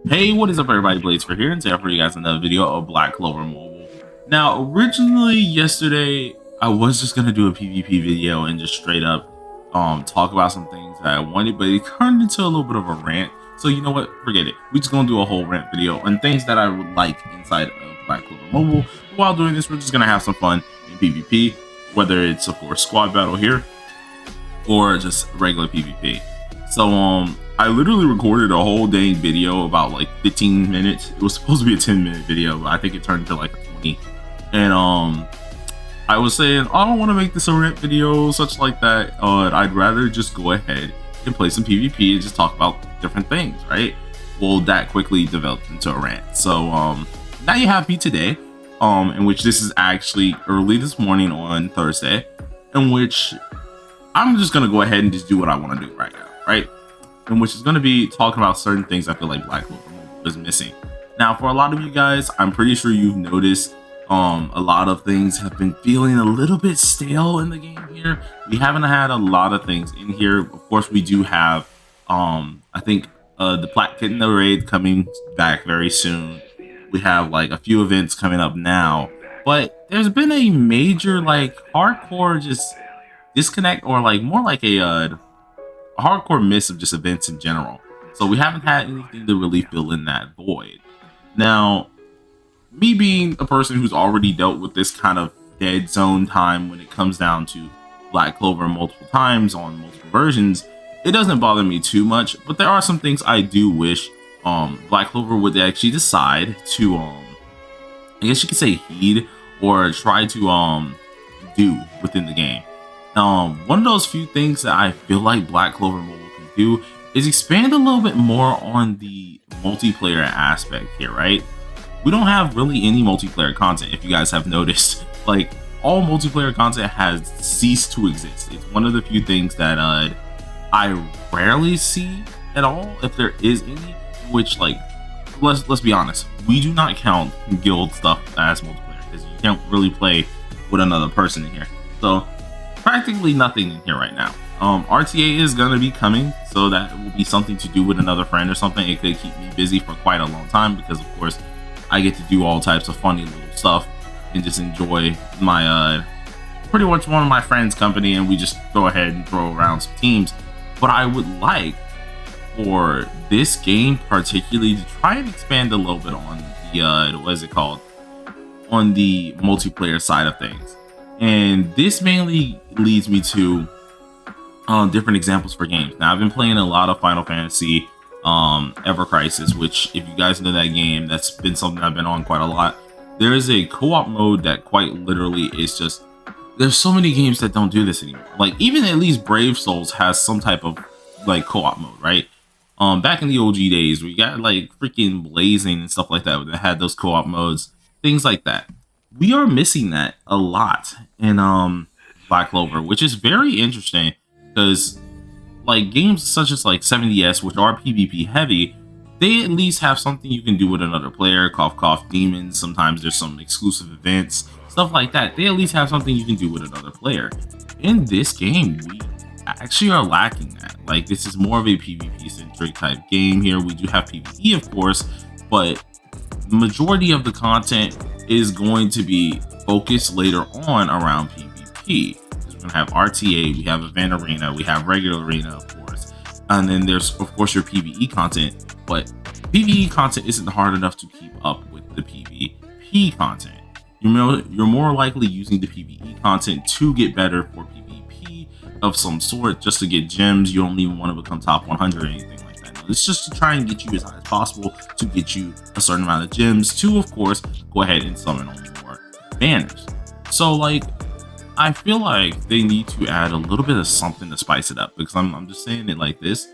Hey, what is up everybody, Bladecifer here, and today for you guys another video of Black Clover Mobile. Now, originally yesterday, I was just gonna do a PvP video and just straight up talk about some things that I wanted, but it turned into a little bit of a rant. So you know what, forget it. We're just gonna do a whole rant video on things that I would like inside of Black Clover Mobile. While doing this, we're just gonna have some fun in PvP, whether it's of course squad battle here or just regular PvP. So I literally recorded a whole dang video about like 15 minutes. It was supposed to be a 10-minute video, but I think it turned into like a 20. And I was saying I don't want to make this a rant video, such like that. I'd rather just go ahead and play some PvP and just talk about different things, right? Well, that quickly developed into a rant. So now you have me today, in which this is actually early this morning on Thursday, in which I'm just gonna go ahead and just do what I want to do right now, right? And which is going to be talking about certain things I feel like Black Clover Mobile is missing. Now, for a lot of you guys, I'm pretty sure you've noticed a lot of things have been feeling a little bit stale in the game here. We haven't had a lot of things in here. Of course, we do have, I think, the Black Kitten Raid coming back very soon. We have like a few events coming up now, but there's been a major like hardcore just disconnect, or like more like a hardcore miss of just events in general. So we haven't had anything to really fill in that void. Now, me being a person who's already dealt with this kind of dead zone time when it comes down to Black Clover multiple times on multiple versions, it doesn't bother me too much, but there are some things I do wish Black Clover would actually decide to I guess you could say heed or try to do within the game. One of those few things that I feel like Black Clover Mobile can do is expand a little bit more on the multiplayer aspect here, right? We don't have really any multiplayer content, if you guys have noticed. Like, all multiplayer content has ceased to exist. It's one of the few things that I rarely see at all, if there is any, which, like, let's be honest, we do not count guild stuff as multiplayer, because you can't really play with another person in here. So practically nothing in here right now. RTA is going to be coming, so that will be something to do with another friend or something. It could keep me busy for quite a long time, because of course I get to do all types of funny little stuff and just enjoy my pretty much one of my friends' company, and we just go ahead and throw around some teams. But I would like for this game particularly to try and expand a little bit on the what is it called, on the multiplayer side of things. And this mainly leads me to different examples for games. Now, I've been playing a lot of Final Fantasy Ever Crisis, which, if you guys know that game, that's been something I've been on quite a lot. There is a co-op mode that quite literally is just, there's so many games that don't do this anymore. Like, even at least Brave Souls has some type of like co-op mode, right? Back in the OG days, we got like freaking Blazing and stuff like that that had those co-op modes, things like that. We are missing that a lot in Black Clover, which is very interesting, because like games such as like 70s, which are PvP heavy, they at least have something you can do with another player. Cough cough demons, sometimes there's some exclusive events, stuff like that. They at least have something you can do with another player. In this game, we actually are lacking that. Like, this is more of a PvP centric type game here. We do have PvE, of course, but the majority of the content is going to be focused later on around PvP. We're gonna have RTA, we have Event Arena, we have Regular Arena, of course, and then there's of course your PvE content. But PvE content isn't hard enough to keep up with the PvP content. You're more likely using the PvE content to get better for PvP of some sort, just to get gems. You don't even want to become top 100 or anything like that. No, it's just to try and get you as high as possible, to get you a certain amount of gems, to of course go ahead and summon on more banners. So like, I feel like they need to add a little bit of something to spice it up, because I'm just saying it like this.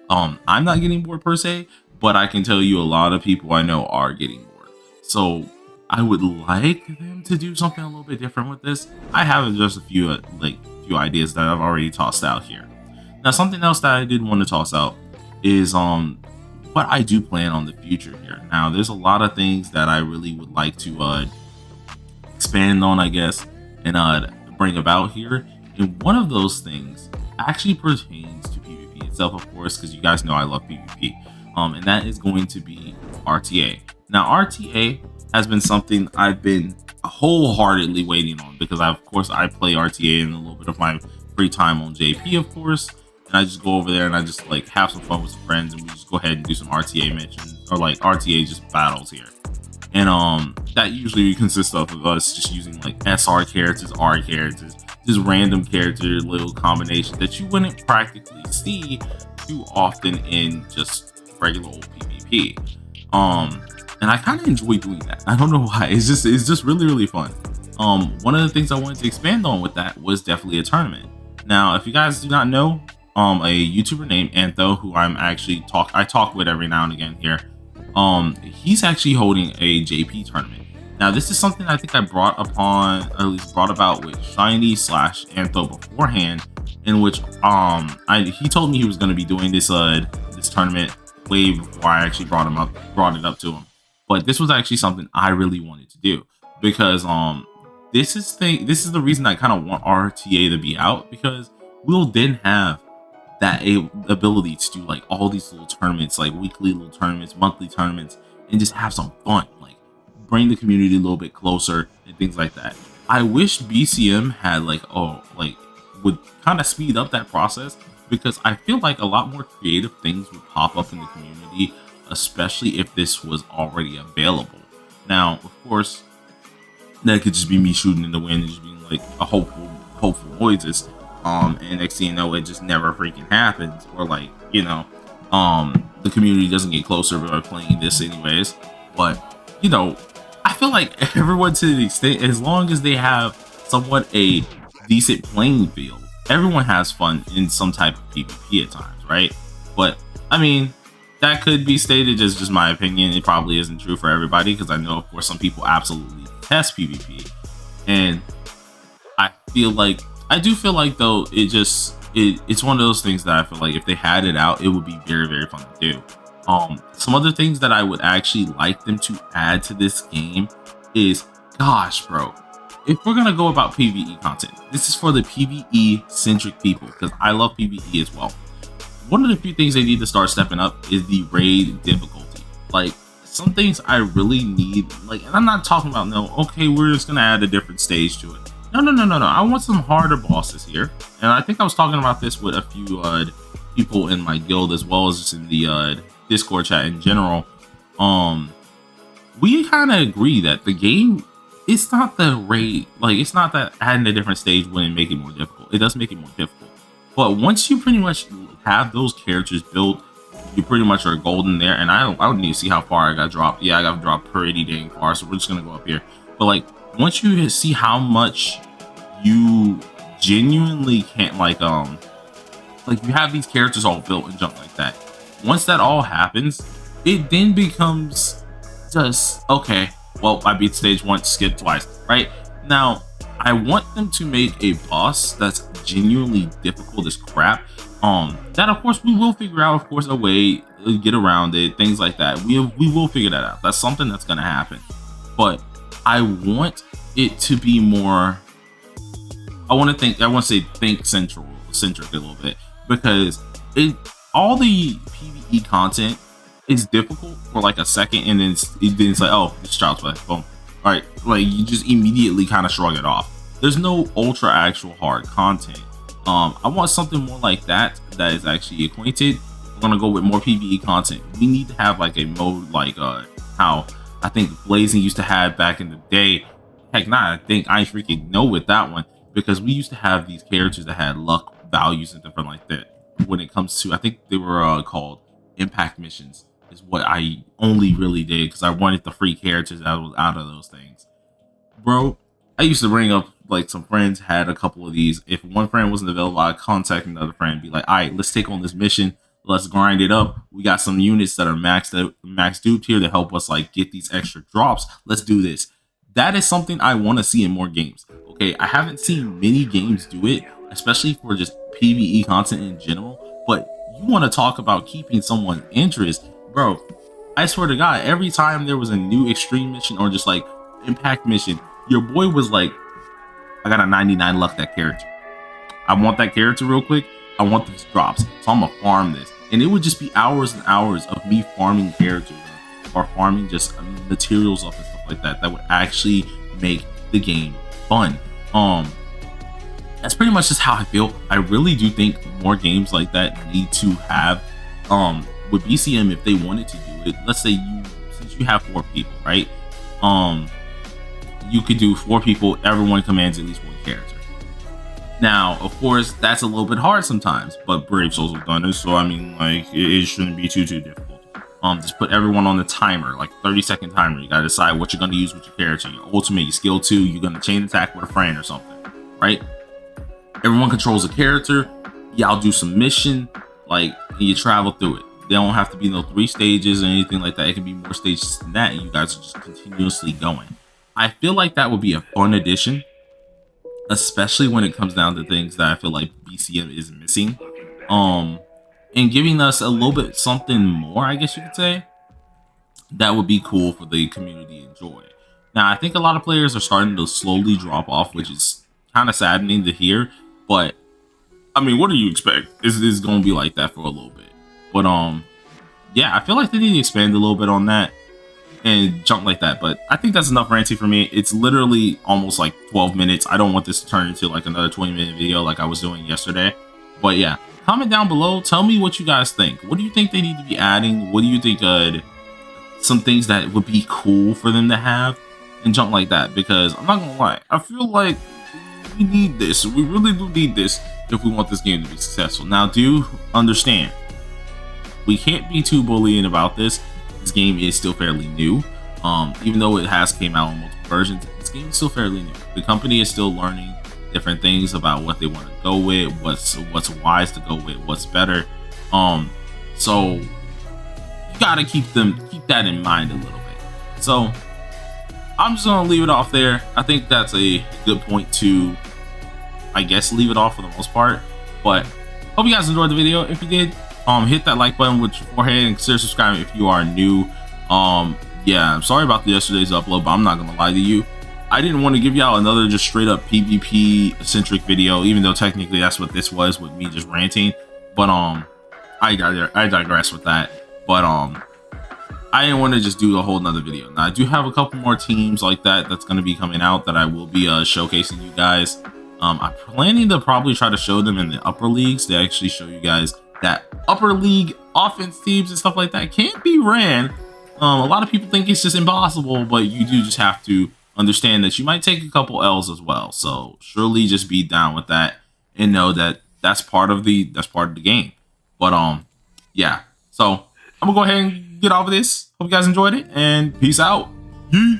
I'm not getting bored per se, but I can tell you a lot of people I know are getting bored. So I would like them to do something a little bit different with this. I have just a few few ideas that I've already tossed out here. Now, something else that I did want to toss out is what I do plan on the future here. Now, there's a lot of things that I really would like to expand on, I guess, and bring about here. And one of those things actually pertains to PvP itself, of course, because you guys know I love PvP. And that is going to be RTA. Now, RTA has been something I've been wholeheartedly waiting on because of course I play RTA in a little bit of my free time on JP, of course, and I just go over there and I just like have some fun with some friends and we just go ahead and do some RTA missions or like RTA just battles here. And that usually consists of us just using like SR characters, R characters, just random character little combinations that you wouldn't practically see too often in just regular old PvP. And I kind of enjoy doing that. I don't know why. It's just really fun. One of the things I wanted to expand on with that was definitely a tournament. Now, if you guys do not know, a YouTuber named Antho, who I talk with every now and again here, he's actually holding a JP tournament. Now, this is something I think I brought about with Shiny / Antho beforehand, in which he told me he was going to be doing this tournament way before I actually brought it up to him. But this was actually something I really wanted to do because this is the reason I kind of want RTA to be out, because we'll then have that ability to do like all these little tournaments, like weekly little tournaments, monthly tournaments, and just have some fun, like bring the community a little bit closer and things like that. I wish BCM had would kind of speed up that process, because I feel like a lot more creative things would pop up in the community, especially if this was already available. Now, of course, that could just be me shooting in the wind and just being like a hopeful noises. And next thing you know, it just never freaking happens, or like, you know, the community doesn't get closer by playing this anyways. But, you know, I feel like everyone, to the extent, as long as they have somewhat a decent playing field, everyone has fun in some type of PvP at times, right? But I mean, that could be stated as just my opinion. It probably isn't true for everybody, because I know, of course, some people absolutely detest PvP, and I do feel like though it's one of those things that I feel like if they had it out, it would be very fun to do. Some other things that I would actually like them to add to this game is, gosh, bro, if we're gonna go about PvE content, this is for the PvE centric people, because I love PvE as well. One of the few things they need to start stepping up is the raid difficulty. Like, some things I really need, like, and I'm not talking about, no, okay, we're just gonna add a different stage to it. No. I want some harder bosses here. And I think I was talking about this with a few people in my guild, as well as just in the Discord chat in general. We kind of agree that the game, it's not the raid, like, it's not that adding a different stage wouldn't make it more difficult. It does make it more difficult. But once you pretty much have those characters built, you pretty much are golden there. And I would need to see how far I got dropped. Yeah, I got dropped pretty dang far, so we're just gonna go up here. But like, once you see how much you genuinely can't, like you have these characters all built and junk like that, once that all happens, it then becomes just, okay, well, I beat stage 1, skip twice, right? Now, I want them to make a boss that's genuinely difficult as crap. That of course we will figure out, of course, a way to get around it, things like that. We will figure that out. That's something that's gonna happen. But I want it to be more, I want to say think centric a little bit, because all the PvE content is difficult for like a second, and then it's like, oh, it's child's play, boom. All right, like, you just immediately kind of shrug it off. There's no ultra actual hard content. I want something more like that is actually acquainted. We're gonna go with more PvE content. We need to have like a mode like how I think Blazing used to have back in the day. Heck, I freaking know with that one, because we used to have these characters that had luck values and different like that. When it comes to, I think they were called impact missions, is what I only really did because I wanted the free characters that was out of those things. Bro, I used to bring up, like, some friends had a couple of these. If one friend wasn't available, I'd contact another friend and be like, all right, let's take on this mission. Let's grind it up. We got some units that are maxed duped here to help us, like, get these extra drops. Let's do this. That is something I want to see in more games. Okay, I haven't seen many games do it, especially for just PvE content in general. But you want to talk about keeping someone's interest, bro. I swear to God, every time there was a new extreme mission or just like impact mission, your boy was like, I got a 99 luck that character. I want that character real quick. I want these drops, so I'm gonna farm this. And it would just be hours and hours of me farming characters, or farming just materials up and stuff like that that would actually make the game fun. That's pretty much just how I feel. I really do think more games like that need to have with BCM, if they wanted to do it. Let's say since you have 4 people, right? You could do 4 people, everyone commands at least 1 character. Now, of course, that's a little bit hard sometimes, but Brave Souls have done it, so I mean, like, it shouldn't be too difficult. Just put everyone on the timer, like 30-second timer. You gotta decide what you're gonna use with your character. Your ultimate, your skill 2, you're gonna chain attack with a friend or something, right? Everyone controls a character. Y'all do some mission, like, and you travel through it. They don't have to be no 3 stages or anything like that. It can be more stages than that, and you guys are just continuously going. I feel like that would be a fun addition, especially when it comes down to things that I feel like BCM is missing. And giving us a little bit something more, I guess you could say, that would be cool for the community to enjoy. Now, I think a lot of players are starting to slowly drop off, which is kind of saddening to hear, but I mean, what do you expect? It's going to be like that for a little bit. But yeah, I feel like they need to expand a little bit on that and jump like that. But I think that's enough ranting for me. It's literally almost like 12 minutes. I don't want this to turn into like another 20-minute video like I was doing yesterday. But yeah, comment down below. Tell me what you guys think. What do you think they need to be adding? What do you think some things that would be cool for them to have and jump like that? Because I'm not gonna lie, I feel like we need this. We really do need this if we want this game to be successful. Now, do understand, we can't be too bullying about this. This game is still fairly new. Even though it has came out in multiple versions, this game is still fairly new. The company is still learning different things about what they want to go with, what's wise to go with, what's better. So you gotta keep that in mind a little bit. So I'm just gonna leave it off there. I think that's a good point to, I guess, leave it off for the most part. But hope you guys enjoyed the video. If you did, hit that like button with your forehead and consider subscribing if you are new. Yeah, I'm sorry about yesterday's upload, but I'm not gonna lie to you, I didn't want to give y'all another just straight up PvP centric video, even though technically that's what this was, with me just ranting. But I digress with that. But I didn't want to just do a whole nother video. Now, I do have a couple more teams like that's going to be coming out that I will be showcasing you guys. I'm planning to probably try to show them in the upper leagues, to actually show you guys that upper league offense teams and stuff like that can't be ran. A lot of people think it's just impossible, but you do just have to understand that you might take a couple L's as well. So surely just be down with that and know that that's part of the game. But yeah, so I'm gonna go ahead and get off of this. Hope you guys enjoyed it, and peace out. Yeah.